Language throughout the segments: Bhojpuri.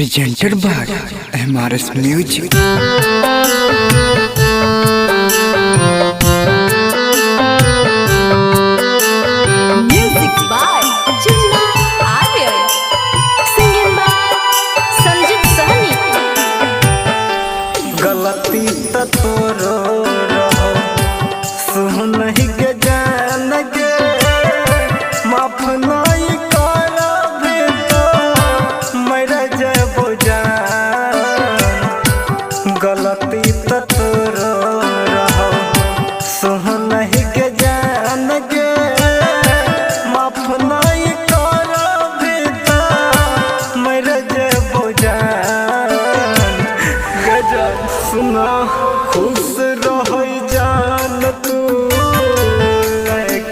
presented by MRS Music. Music by Chinna Aryan. Singing by Sanjit Sahni. गलती तो तोरो रहो सुन ही के जान गे माफ नहीं करबे तो मर जबो जान। गलती तो तोरो रहो सुन ही के जान गे माफ नहीं करबे तो मर जबो जान। गजब सुना खुश रह जान तू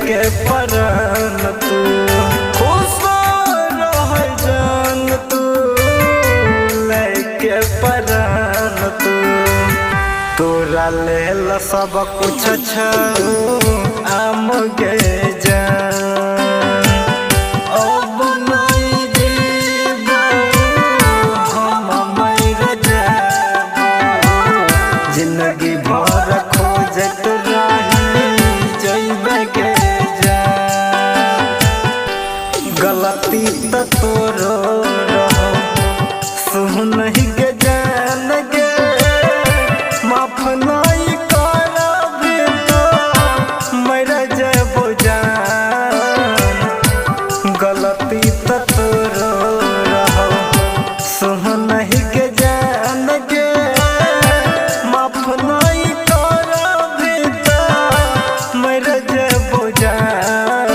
के परान तू खुश रह जान तू के परान तू तोरा लेल सब कुछ आम गे जान। अब नहीं जीबो हम मर जाबो जिंदगी भर खोजत रही जइबे के जान। गलती तो तोरो रहो सुन ही के जान गे माफ नहीं करबे तो मर जबो जान। गलती तो तोरो रहो सुन ही के जान गे माफ नहीं करबे तो मर जबो जान।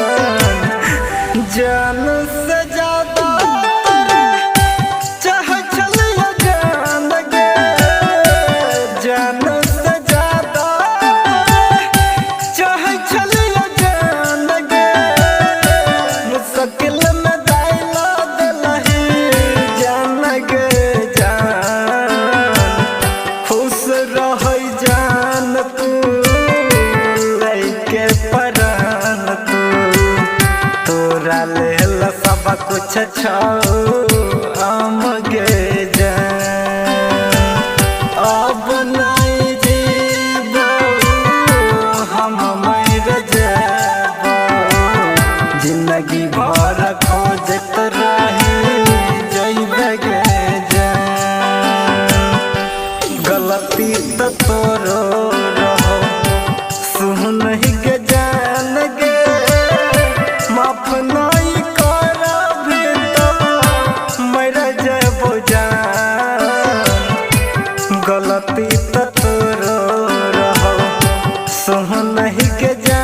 जान से ज्यादा चाह चलिया जान गे जान से ज्यादा चाह चलिया जान गे मुश्किल में दाइला दिलही जान गे जान। खुश रह जान तू लइके परान तू तोरा लेल सब कुछ आम गे जान। अब नहीं जीबो हम मर जाबो जिंदगी भर खोजत रही जइबे गे जान। गलती तो तोरो रहो सुन ही के जान गे माफ नहीं करबे तो मर जबो जान। गलती तो तोरो रहो सुन ही के जान